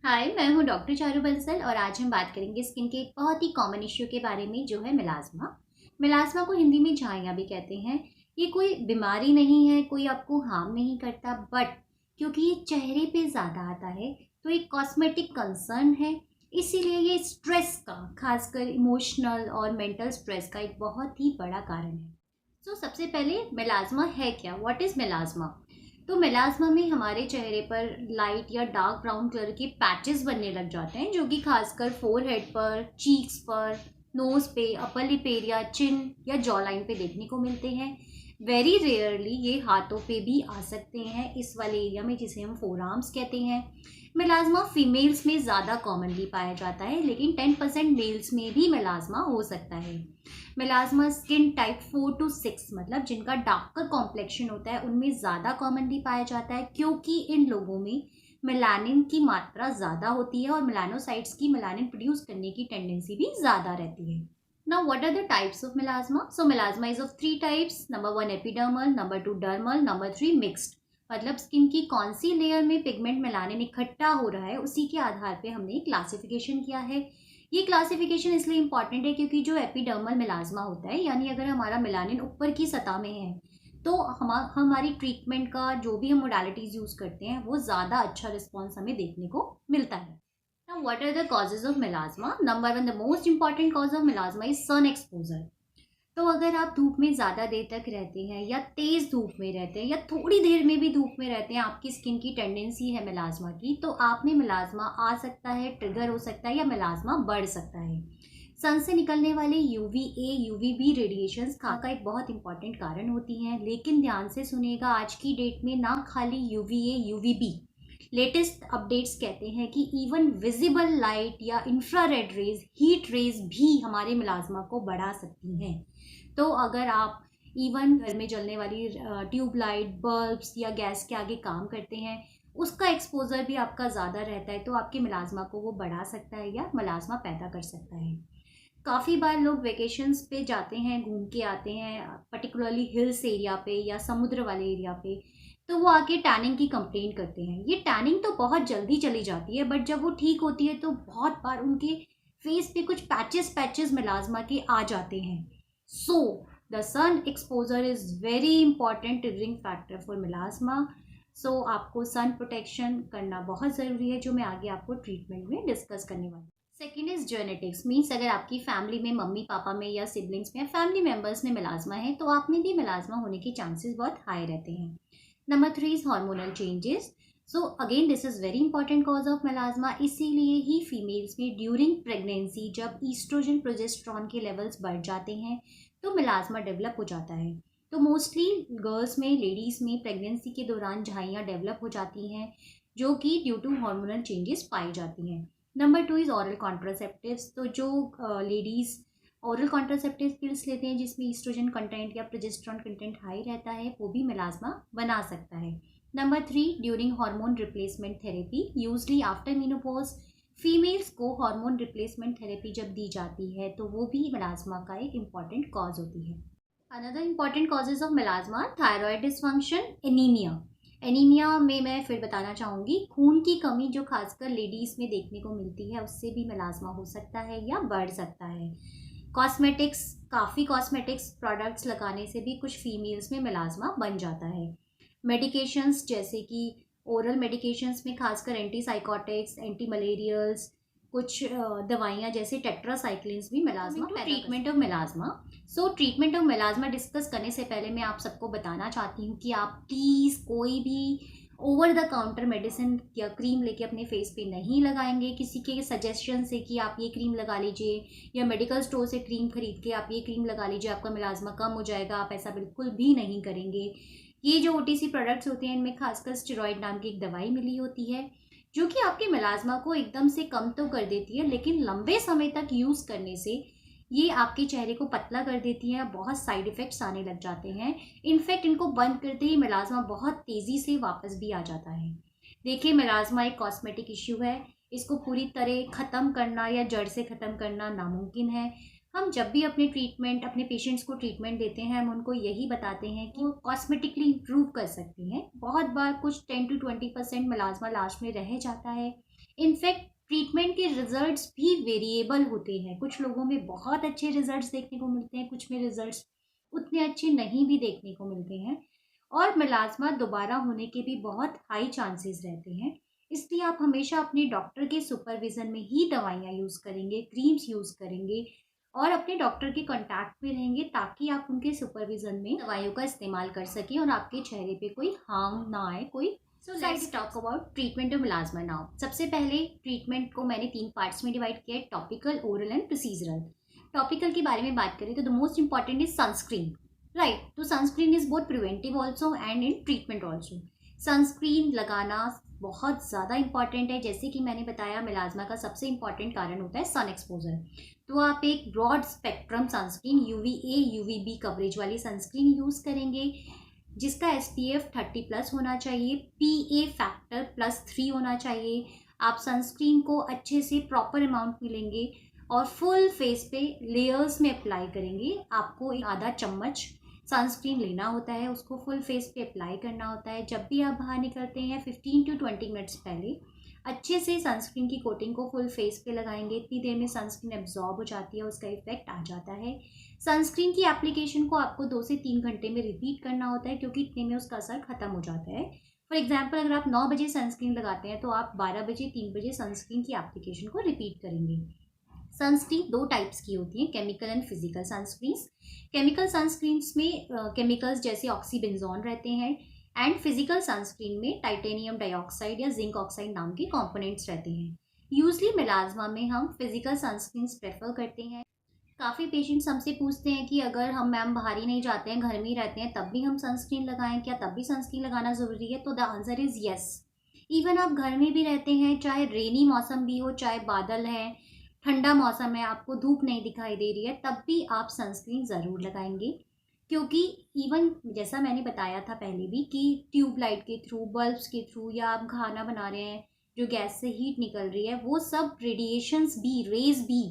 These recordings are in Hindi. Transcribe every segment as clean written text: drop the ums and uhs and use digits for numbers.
हाय, मैं हूँ डॉक्टर चारू बंसल और आज हम बात करेंगे स्किन के एक बहुत ही कॉमन इश्यू के बारे में जो है मिलाज़्मा। मिलाज़्मा को हिंदी में झाइयाँ भी कहते हैं। ये कोई बीमारी नहीं है, कोई आपको हार्म नहीं करता, बट क्योंकि ये चेहरे पे ज़्यादा आता है तो एक कॉस्मेटिक कंसर्न है। इसीलिए ये स्ट्रेस का, खासकर इमोशनल और मेंटल स्ट्रेस का एक बहुत ही बड़ा कारण है। सबसे पहले मिलाज़्मा है क्या? What is melasma? तो मेलास्मा में हमारे चेहरे पर लाइट या डार्क ब्राउन कलर के पैचेस बनने लग जाते हैं, जो कि खासकर फोरहेड पर, चीक्स पर, नोज पे, अपर लिप एरिया, चिन या जॉ लाइन पे देखने को मिलते हैं। वेरी रेयरली ये हाथों पे भी आ सकते हैं, इस वाले एरिया में जिसे हम फोरआर्म्स कहते हैं। मेलाज्मा फीमेल्स में ज़्यादा कॉमनली पाया जाता है, लेकिन 10% मेल्स में भी मेलाज्मा हो सकता है। मेलाज्मा स्किन टाइप 4 to 6 मतलब जिनका डार्कर कॉम्प्लेक्शन होता है उनमें ज़्यादा कॉमनली पाया जाता है, क्योंकि इन लोगों में मेलानिन की मात्रा ज़्यादा होती है और मेलानोसाइट्स की मेलानिन प्रोड्यूस करने की टेंडेंसी भी ज़्यादा रहती है। Now, what are the types of melasma? So, melasma is of 3 types. Number 1 epidermal, number 2 dermal, number 3 mixed. मतलब स्किन की कौन सी लेयर में पिगमेंट मेलानिन इकट्ठा हो रहा है, उसी के आधार पे हमने क्लासिफिकेशन किया है। ये क्लासिफिकेशन इसलिए इम्पॉर्टेंट है क्योंकि जो एपिडर्मल मेलाज्मा होता है, यानी अगर हमारा मेलानिन ऊपर की सतह में है, तो हमारी ट्रीटमेंट का जो भी हम मोडालिटीज़ यूज़ करते हैं वो ज़्यादा अच्छा रिस्पॉन्स हमें देखने को मिलता है। Now, what are the causes of melasma? Number one, the most important cause of melasma is sun exposure. तो अगर आप धूप में ज़्यादा देर तक रहते हैं या तेज़ धूप में रहते हैं या थोड़ी देर में भी धूप में रहते हैं, आपकी स्किन की टेंडेंसी है मेलाज्मा की, तो आप में मेलाज्मा आ सकता है, ट्रिगर हो सकता है या मेलाज्मा बढ़ सकता है। सन से निकलने वाले UVA, UVB रेडिएशंस का एक बहुत इंपॉर्टेंट कारण होती हैं, लेकिन ध्यान से सुनिएगा, आज की डेट में ना खाली UVA, UVB, लेटेस्ट अपडेट्स कहते हैं कि इवन विजिबल लाइट या इंफ्रारेड रेज, हीट रेज भी हमारे मिलाज्मा को बढ़ा सकती हैं। तो अगर आप इवन घर में जलने वाली ट्यूबलाइट, बल्ब्स या गैस के आगे काम करते हैं, उसका एक्सपोजर भी आपका ज़्यादा रहता है, तो आपके मिलाज्मा को वो बढ़ा सकता है या मिलाज्मा पैदा कर सकता है। काफ़ी बार लोग वेकेशंस पे जाते हैं, घूम के आते हैं, पर्टिकुलरली हिल्स एरिया पे या समुद्र वाले एरिया पे, तो वो आके टैनिंग की कंप्लेंट करते हैं। ये टैनिंग तो बहुत जल्दी चली जाती है, बट जब वो ठीक होती है तो बहुत बार उनके फेस पे कुछ पैचेस पैचेस मिलाज्मा के आ जाते हैं। So the sun exposure is very important triggering factor for melasma. So आपको सन प्रोटेक्शन करना बहुत ज़रूरी है, जो मैं आगे आपको ट्रीटमेंट में डिस्कस करने वाली हूँ। सेकेंड इज जेनेटिक्स, मीन्स अगर आपकी फैमिली में मम्मी पापा में या सिबलिंग्स में या फैमिली मेम्बर्स में मिलाज्मा है, तो आप में भी मिलाज्मा होने के चांसेस बहुत हाई रहते हैं। Number 3 is hormonal changes. So again this is very important cause of melasma. इसीलिए ही फीमेल्स में ड्यूरिंग प्रेगनेंसी जब ईस्ट्रोजन प्रोजेस्ट्रॉन के लेवल्स बढ़ जाते हैं तो मिलाज्मा डेवलप हो जाता है। तो मोस्टली गर्ल्स में, लेडीज़ में प्रेगनेंसी के दौरान झाइयाँ डेवलप हो जाती हैं, जो कि ड्यू टू हार्मोनल चेंजेस पाई जाती हैं। Number 2 is oral contraceptives. तो जो लेडीज़ ऑरल कॉन्ट्रासेप्टिव पिल्स लेते हैं जिसमें ईस्ट्रोजन कंटेंट या प्रोजेस्टेरॉन कंटेंट हाई रहता है, वो भी मेलाज्मा बना सकता है। Number 3, during hormone replacement therapy, usually after menopause females को हार्मोन रिप्लेसमेंट थेरेपी जब दी जाती है तो वो भी मेलाज्मा का एक इम्पॉर्टेंट कॉज होती है। Another important causes of melasma, thyroid dysfunction, anaemia. Anaemia में मैं फिर बताना चाहूँगी, खून की कमी जो खासकर लेडीज़ में देखने को मिलती है, उससे भी मेलाज्मा हो सकता है या बढ़ सकता है। कॉस्मेटिक्स, काफ़ी कॉस्मेटिक्स प्रोडक्ट्स लगाने से भी कुछ फीमेल्स में मेलाज्मा बन जाता है। मेडिकेशंस जैसे कि ओरल मेडिकेशंस में खासकर एंटीसाइकोटिक्स, एंटी मलेरियल्स, कुछ दवाइयाँ जैसे टेट्रासाइक्लिन्स भी मेलाज्मा पैदा। Treatment of melasma. So treatment of melasma discuss करने से पहले मैं आप सबको बताना चाहती हूँ कि आप प्लीज़ कोई भी ओवर द काउंटर मेडिसिन या क्रीम लेके अपने फेस पे नहीं लगाएंगे, किसी के सजेशन से कि आप ये क्रीम लगा लीजिए या मेडिकल स्टोर से क्रीम खरीद के आप ये क्रीम लगा लीजिए, आपका मिलाज्मा कम हो जाएगा, आप ऐसा बिल्कुल भी नहीं करेंगे। ये जो OTC प्रोडक्ट्स होते हैं, इनमें खासकर स्टेरॉइड नाम की एक दवाई मिली होती है, जो कि आपके मिलाज्मा को एकदम से कम तो कर देती है, लेकिन लंबे समय तक यूज़ करने से ये आपके चेहरे को पतला कर देती है, बहुत साइड इफ़ेक्ट्स आने लग जाते हैं। इनफैक्ट इनको बंद करते ही मिलाज्मा बहुत तेज़ी से वापस भी आ जाता है। देखिए, मिलाज्मा एक कॉस्मेटिक इश्यू है, इसको पूरी तरह ख़त्म करना या जड़ से ख़त्म करना नामुमकिन है। हम जब भी अपने पेशेंट्स को ट्रीटमेंट देते हैं, हम उनको यही बताते हैं कि वो कॉस्मेटिकली इम्प्रूव कर सकते हैं। बहुत बार कुछ 10 to 20% मिलाज्मा लास्ट में रह जाता है, इनफैक्ट ट्रीटमेंट के रिजल्ट्स भी वेरिएबल होते हैं। कुछ लोगों में बहुत अच्छे रिजल्ट्स देखने को मिलते हैं, कुछ में रिजल्ट्स उतने अच्छे नहीं भी देखने को मिलते हैं, और मिलाज्मा दोबारा होने के भी बहुत हाई चांसेस रहते हैं। इसलिए आप हमेशा अपने डॉक्टर के सुपरविजन में ही दवाइयाँ यूज़ करेंगे, क्रीम्स यूज़ करेंगे और अपने डॉक्टर के कांटेक्ट में रहेंगे, ताकि आप उनके सुपरविजन में दवाइयों का इस्तेमाल कर सकें और आपके चेहरे पे कोई हार्म ना आए, कोई। So let's talk about treatment of melasma now. सबसे पहले ट्रीटमेंट को मैंने 3 पार्ट्स में डिवाइड किया है, topical, oral and procedural. Topical के बारे में बात करें तो the most important is sunscreen, right. तो sunscreen is both preventive also and in treatment also. Sunscreen लगाना बहुत ज़्यादा इंपॉर्टेंट है। जैसे कि मैंने बताया, मिलाज्मा का सबसे इंपॉर्टेंट कारण होता है सन एक्सपोजर। तो आप एक broad spectrum sunscreen, UVA UVB coverage वाली सनस्क्रीन यूज़ करेंगे, जिसका SPF 30+ होना चाहिए, PA फैक्टर +3 होना चाहिए। आप सनस्क्रीन को अच्छे से प्रॉपर अमाउंट में लेंगे और फुल फेस पे लेयर्स में अप्लाई करेंगे। आपको एक आधा चम्मच सनस्क्रीन लेना होता है, उसको फुल फेस पे अप्लाई करना होता है। जब भी आप बाहर निकलते हैं 15 to 20 मिनट्स पहले अच्छे से सनस्क्रीन की कोटिंग को फुल फेस पे लगाएंगे। इतनी देर में सनस्क्रीन एब्जॉर्ब हो जाती है, उसका इफेक्ट आ जाता है। सनस्क्रीन की एप्लीकेशन को आपको 2 से 3 घंटे में रिपीट करना होता है, क्योंकि इतने में उसका असर खत्म हो जाता है। फॉर एग्जाम्पल, अगर आप 9 बजे सनस्क्रीन लगाते हैं तो आप 12 बजे 3 बजे सनस्क्रीन की एप्लीकेशन को रिपीट करेंगे। सनस्क्रीन 2 टाइप्स की होती हैं, chemical and physical sunscreens. Chemical sunscreens में केमिकल्स जैसे ऑक्सीबेंजोन रहते हैं, एंड फिजिकल सनस्क्रीन में टाइटेनियम डाइऑक्साइड या जिंक ऑक्साइड नाम के कंपोनेंट्स रहते हैं। यूजली मिलाज्मा में हम फिजिकल सनस्क्रीन्स प्रेफर करते हैं। काफ़ी पेशेंट्स हमसे पूछते हैं कि अगर हम मैम बाहर ही नहीं जाते हैं, घर में ही रहते हैं, तब भी हम सनस्क्रीन लगाएं क्या, तब भी सनस्क्रीन लगाना ज़रूरी है? तो the answer is yes. Even आप घर में भी रहते हैं, चाहे रेनी मौसम भी हो, चाहे बादल है, ठंडा मौसम है, आपको धूप नहीं दिखाई दे रही है, तब भी आप सनस्क्रीन ज़रूर लगाएंगे। क्योंकि इवन जैसा मैंने बताया था पहले भी कि ट्यूबलाइट के थ्रू, बल्ब्स के थ्रू, या आप खाना बना रहे हैं, जो गैस से हीट निकल रही है, वो सब रेडिएशंस भी, रेज भी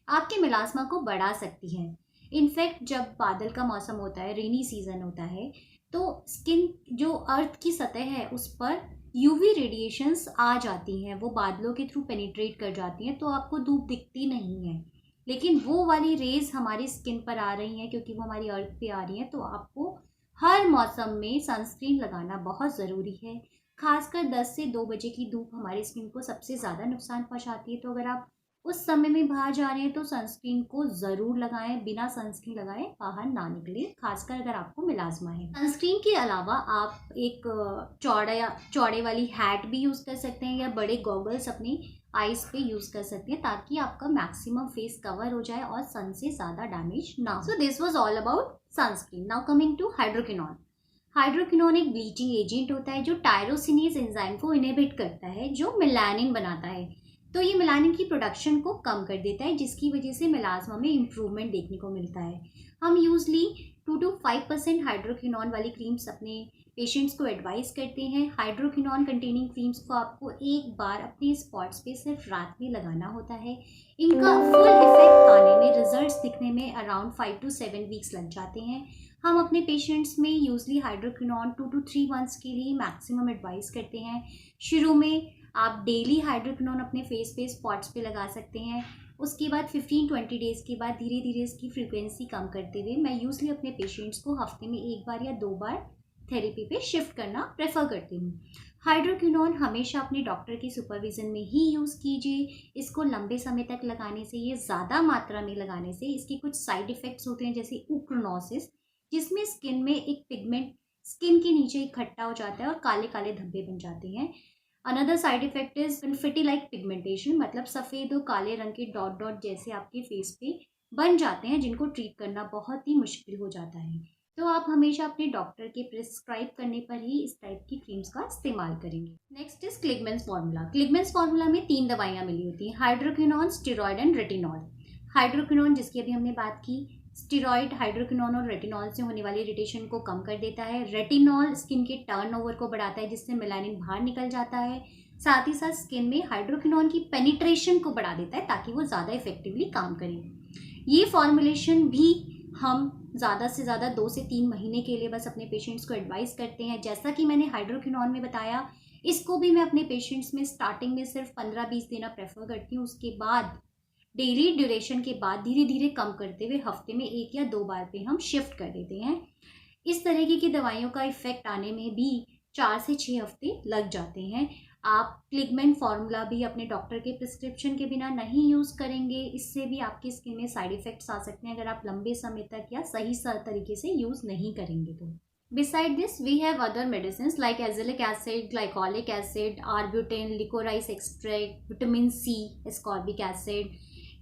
आपके मिलाज्मा को बढ़ा सकती हैं। इनफैक्ट जब बादल का मौसम होता है, रेनी सीजन होता है, तो स्किन जो अर्थ की सतह है उस पर यूवी रेडिएशंस आ जाती हैं, वो बादलों के थ्रू पेनिट्रेट कर जाती हैं, तो आपको धूप दिखती नहीं है, लेकिन वो वाली रेज हमारी स्किन पर आ रही हैं, क्योंकि वो हमारी अर्थ पे आ रही हैं। तो आपको हर मौसम में सनस्क्रीन लगाना बहुत ज़रूरी है। खासकर 10 से 2 बजे की धूप हमारी स्किन को सबसे ज़्यादा नुकसान पहुंचाती है। तो अगर आप उस समय में बाहर जा रहे हैं तो सनस्क्रीन को ज़रूर लगाएं, बिना सनस्क्रीन लगाए बाहर ना निकलें, खासकर अगर आपको मिलाज्मा है। सनस्क्रीन के अलावा आप एक चौड़े वाली हैट भी यूज़ कर सकते हैं, या बड़े गॉगल्स अपनी आइज पे यूज़ कर सकते हैं, ताकि आपका मैक्सिमम फेस कवर हो जाए और सन से ज़्यादा डैमेज ना हो। So this was all about sunscreen. Now coming to hydroquinone. Hydroquinone एक ब्लीचिंग एजेंट होता है जो टायरोसिनेज एंजाइम को इनहिबिट करता है, जो मेलानिन बनाता है। तो ये मेलानिन की प्रोडक्शन को कम कर देता है, जिसकी वजह से मिलाज्मा में इम्प्रूवमेंट देखने को मिलता है। हम यूजली 2 to 5% हाइड्रोक्विनोन वाली क्रीम्स अपने पेशेंट्स को एडवाइस करते हैं। हाइड्रोक्विनोन कंटेनिंग क्रीम्स को आपको एक बार अपने स्पॉट्स पे सिर्फ रात में लगाना होता है। इनका फुल इफेक्ट आने में, रिजल्ट्स दिखने में अराउंड 5 to 7 वीक्स लग जाते हैं। हम अपने पेशेंट्स में यूजली हाइड्रोक्विनोन 2 to 3 मंथ्स के लिए मैक्सिमम एडवाइस करते हैं। शुरू में आप डेली हाइड्रोक्विनोन अपने फेस पे स्पॉट्स पे लगा सकते हैं। उसके बाद 15-20 डेज़ के बाद धीरे धीरे इसकी फ्रीक्वेंसी कम करते हुए मैं यूजली अपने पेशेंट्स को हफ्ते में 1 बार या 2 बार थेरेपी पे शिफ्ट करना प्रेफर करती हूँ। हाइड्रोक्विनोन हमेशा अपने डॉक्टर के सुपरविजन में ही यूज़ कीजिए। इसको लंबे समय तक लगाने से, ये ज़्यादा मात्रा में लगाने से इसके कुछ साइड इफ़ेक्ट्स होते हैं, जैसे ऊक्रोनोसिस, जिसमें स्किन में एक पिगमेंट स्किन के नीचे इकट्ठा हो जाता है और काले काले धब्बे बन जाते हैं। Another side effect is confetti like pigmentation, मतलब सफ़ेद और काले रंग के डॉट डॉट जैसे आपके फेस पे बन जाते हैं, जिनको ट्रीट करना बहुत ही मुश्किल हो जाता है। तो आप हमेशा अपने डॉक्टर के प्रिस्क्राइब करने पर ही इस टाइप की क्रीम्स का इस्तेमाल करेंगे। Next is Kligman's formula. Kligman's formula में 3 दवाइयाँ मिली होती हैं, hydroquinone, steroid and retinol. Hydroquinone, जिसकी अभी हमने बात की, स्टेरॉयड हाइड्रोक्विनोन और रेटिनॉल से होने वाली इरिटेशन को कम कर देता है। रेटिनॉल स्किन के टर्नओवर को बढ़ाता है, जिससे मेलानिन बाहर निकल जाता है। साथ ही साथ स्किन में हाइड्रोक्विनोन की पेनिट्रेशन को बढ़ा देता है, ताकि वो ज़्यादा इफेक्टिवली काम करे। ये फॉर्मुलेशन भी हम ज़्यादा से ज़्यादा 2 से 3 महीने के लिए बस अपने पेशेंट्स को एडवाइस करते हैं। जैसा कि मैंने हाइड्रोक्विनोन में बताया, इसको भी मैं अपने पेशेंट्स में स्टार्टिंग में सिर्फ 15-20 देना प्रेफर करती हूँ। उसके बाद डेली ड्यूरेशन के बाद धीरे धीरे कम करते हुए हफ्ते में 1 या 2 बार पे हम शिफ्ट कर देते हैं। इस तरीके की दवाइयों का इफेक्ट आने में भी 4 से 6 हफ्ते लग जाते हैं। आप क्लिगमेंट फार्मूला भी अपने डॉक्टर के प्रिस्क्रिप्शन के बिना नहीं यूज़ करेंगे, इससे भी आपकी स्किन में साइड इफ़ेक्ट्स आ सकते हैं अगर आप लंबे समय तक या सही तरीके से यूज़ नहीं करेंगे तो। Beside this, we have other medicines like azelaic acid, glycolic acid, arbutin, licorice extract, vitamin C, ascorbic acid।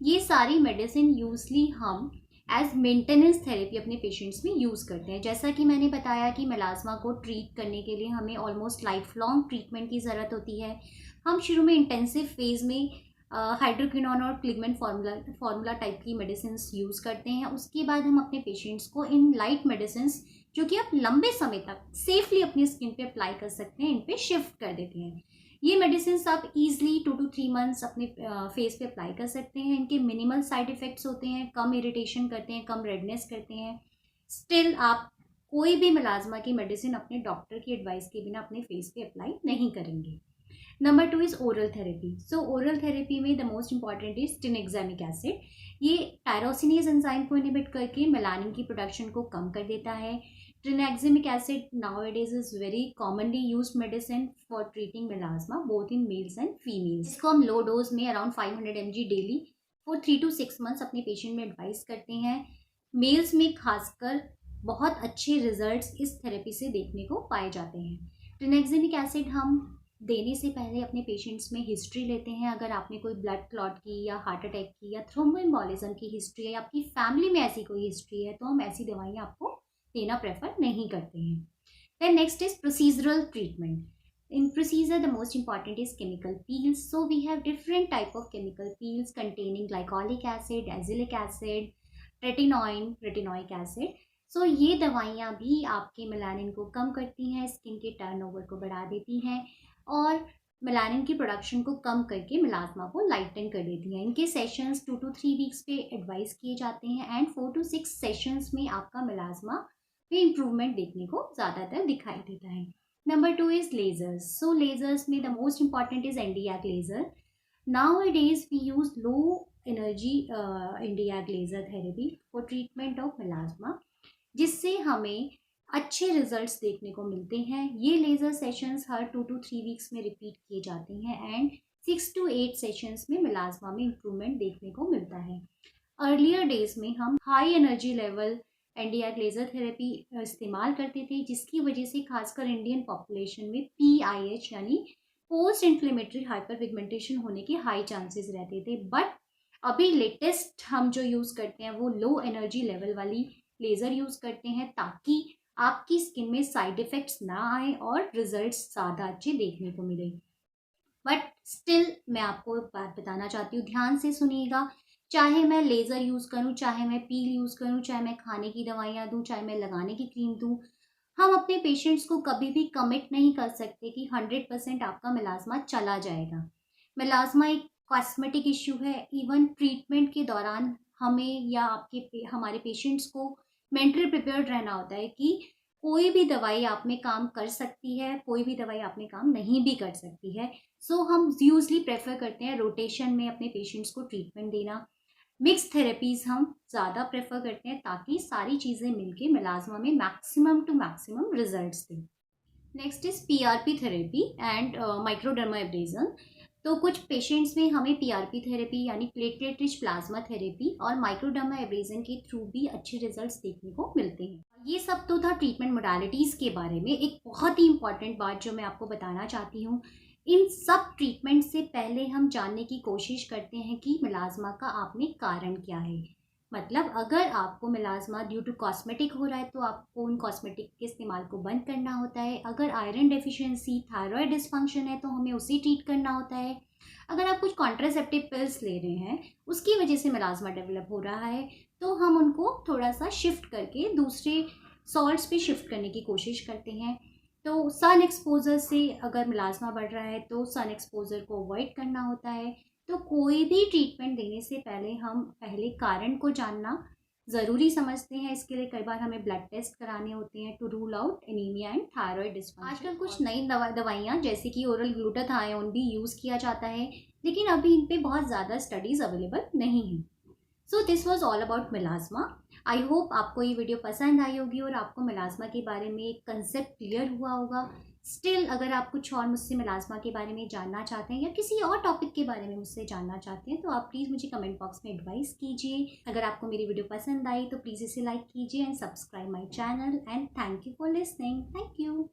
ये सारी मेडिसिन यूजली हम एज मेंटेनेंस थेरेपी अपने पेशेंट्स में यूज़ करते हैं। जैसा कि मैंने बताया कि मेलास्मा को ट्रीट करने के लिए हमें ऑलमोस्ट लाइफ लॉन्ग ट्रीटमेंट की ज़रूरत होती है। हम शुरू में इंटेंसिव फेज़ में हाइड्रोक्विनोन और क्लिगमेंट फार्मूला टाइप की मेडिसिन यूज़ करते हैं। उसके बाद हम अपने पेशेंट्स को इन लाइट मेडिसिन जो कि आप लंबे समय तक सेफली अपनी स्किन पे अप्लाई कर सकते हैं, इन पे शिफ्ट कर देते हैं। ये मेडिसिन आप ईजिली 2 to 3 मंथ्स अपने फेस पे अप्लाई कर सकते हैं। इनके मिनिमल साइड इफ़ेक्ट्स होते हैं, कम इरिटेशन करते हैं, कम रेडनेस करते हैं। स्टिल आप कोई भी मेलास्मा की मेडिसिन अपने डॉक्टर की एडवाइस के बिना अपने फेस पे अप्लाई नहीं करेंगे। Number 2 is oral therapy. So oral therapy में the most important is tranexamic acid. ये टायरोसिनेज एंजाइम को इनहिबिट करके मेलानिन की प्रोडक्शन को कम कर देता है। Tranexamic acid nowadays is very commonly used medicine for treating melasma both in males and females। इसको हम लो डोज में around 500 mg daily for 3 to 6 months अपने पेशेंट में एडवाइस करते हैं। मेल्स में खासकर बहुत अच्छे रिजल्ट्स इस थेरेपी से देखने को पाए जाते हैं। ट्रेनेक्सेमिक एसिड हम देने से पहले अपने पेशेंट्स में हिस्ट्री लेते हैं। अगर आपने कोई ब्लड क्लॉट की या हार्ट अटैक की या थ्रोम्बोएम्बोलिज्म की हिस्ट्री है या आपकी फैमिली में ऐसी कोई हिस्ट्री है तो हम ऐसी दवाइयाँ आपको देना प्रेफर नहीं करते हैं। Then next is procedural treatment. In procedure, the most important is chemical peels. So we have different type of chemical peels containing glycolic acid, azelaic acid, retinoic acid. So ये दवाइयाँ भी आपके मेलानिन को कम करती हैं, स्किन के टर्नओवर को बढ़ा देती हैं और मेलानिन की प्रोडक्शन को कम करके मेलास्मा को लाइटन कर देती हैं। इनके सेशंस 2 to 3 वीक्स पे एडवाइस किए जाते हैं एंड 4 to 6 सेशंस में आपका मेलास्मा में इम्प्रूवमेंट देखने को ज़्यादातर दिखाई देता है। Number 2 is lasers. So lasers में the most important is N D R laser. Nowadays we use low energy Nd:YAG laser therapy for treatment of melasma, जिससे हमें अच्छे रिजल्ट्स देखने को मिलते हैं। ये laser sessions her 2 to 3 weeks में रिपीट किए जाते हैं एंड 6 to 8 सेशंस में मेलास्मा में इम्प्रूवमेंट देखने को मिलता है। अर्लियर डेज में हम high energy level Nd:YAG laser therapy इस्तेमाल करते थे, जिसकी वजह से खासकर इंडियन पॉपुलेशन में PIH यानी पोस्ट इन्फ्लेमेटरी हाइपर पिगमेंटेशन होने के हाई चांसेस रहते थे। बट अभी लेटेस्ट हम जो यूज़ करते हैं वो लो एनर्जी लेवल वाली लेज़र यूज़ करते हैं ताकि आपकी स्किन में साइड इफ़ेक्ट्स ना आए और रिजल्ट्स ज़्यादा अच्छे देखने को मिले। बट स्टिल मैं आपको एक बात बताना चाहती हूँ, ध्यान से सुनिएगा। चाहे मैं लेज़र यूज़ करूँ, चाहे मैं पील यूज़ करूँ, चाहे मैं खाने की दवाइयाँ दूँ, चाहे मैं लगाने की क्रीम दूँ, हम अपने पेशेंट्स को कभी भी कमिट नहीं कर सकते कि 100% आपका मेलास्मा चला जाएगा। मेलास्मा एक कॉस्मेटिक इश्यू है। इवन ट्रीटमेंट के दौरान हमें या हमारे पेशेंट्स को मेंटली प्रिपेयर्ड रहना होता है कि कोई भी दवाई आप में काम कर सकती है, कोई भी दवाई आप में काम नहीं भी कर सकती है। सो हम यूजली प्रेफर करते हैं रोटेशन में अपने पेशेंट्स को ट्रीटमेंट देना। मिक्स थेरेपीज़ हम ज़्यादा प्रेफर करते हैं ताकि सारी चीज़ें मिलके मेलास्मा में मैक्सिमम टू मैक्सिमम रिजल्ट्स दें। Next is PRP therapy and microdermabrasion. तो कुछ पेशेंट्स में हमें PRP थेरेपी यानी प्लेटलेट रिच प्लाज्मा थेरेपी और माइक्रोडर्माब्रेजन के थ्रू भी अच्छे रिजल्ट्स देखने को मिलते हैं। ये सब तो था ट्रीटमेंट मोडालिटीज़ के बारे में। एक बहुत ही इंपॉर्टेंट बात जो मैं आपको बताना चाहती हूँ, इन सब ट्रीटमेंट से पहले हम जानने की कोशिश करते हैं कि मेलास्मा का आप में कारण क्या है। मतलब अगर आपको मेलास्मा ड्यू टू कॉस्मेटिक हो रहा है तो आपको उन कॉस्मेटिक के इस्तेमाल को बंद करना होता है। अगर आयरन डेफिशिएंसी, थायराइड डिसफंक्शन है तो हमें उसे ट्रीट करना होता है। अगर आप कुछ कॉन्ट्रासेप्टिव पिल्स ले रहे हैं, उसकी वजह से मेलास्मा डेवलप हो रहा है, तो हम उनको थोड़ा सा शिफ्ट करके दूसरे सॉल्ट्स पे शिफ्ट करने की कोशिश करते हैं। तो सन एक्सपोजर से अगर मेलास्मा बढ़ रहा है तो सन एक्सपोजर को अवॉइड करना होता है। तो कोई भी ट्रीटमेंट देने से पहले हम पहले कारण को जानना ज़रूरी समझते हैं। इसके लिए कई बार हमें ब्लड टेस्ट कराने होते हैं to rule out anaemia and thyroid dysfunction. आजकल कुछ नई दवाइयाँ जैसे कि ओरल ग्लूटाथायोन भी यूज़ किया जाता है, लेकिन अभी इन पे बहुत ज़्यादा स्टडीज़ अवेलेबल नहीं हैं। So this was all about melasma. I hope आपको ये वीडियो पसंद आई होगी और आपको मिलाज़मा के बारे में एक कंसेप्ट क्लियर हुआ होगा। स्टिल अगर आप कुछ और मुझसे मिलाज़मा के बारे में जानना चाहते हैं या किसी और टॉपिक के बारे में मुझसे जानना चाहते हैं तो आप प्लीज़ मुझे कमेंट बॉक्स में एडवाइस कीजिए। अगर आपको मेरी वीडियो पसंद आई तो प्लीज़ इसे लाइक कीजिए and subscribe my channel and thank you for listening. Thank you.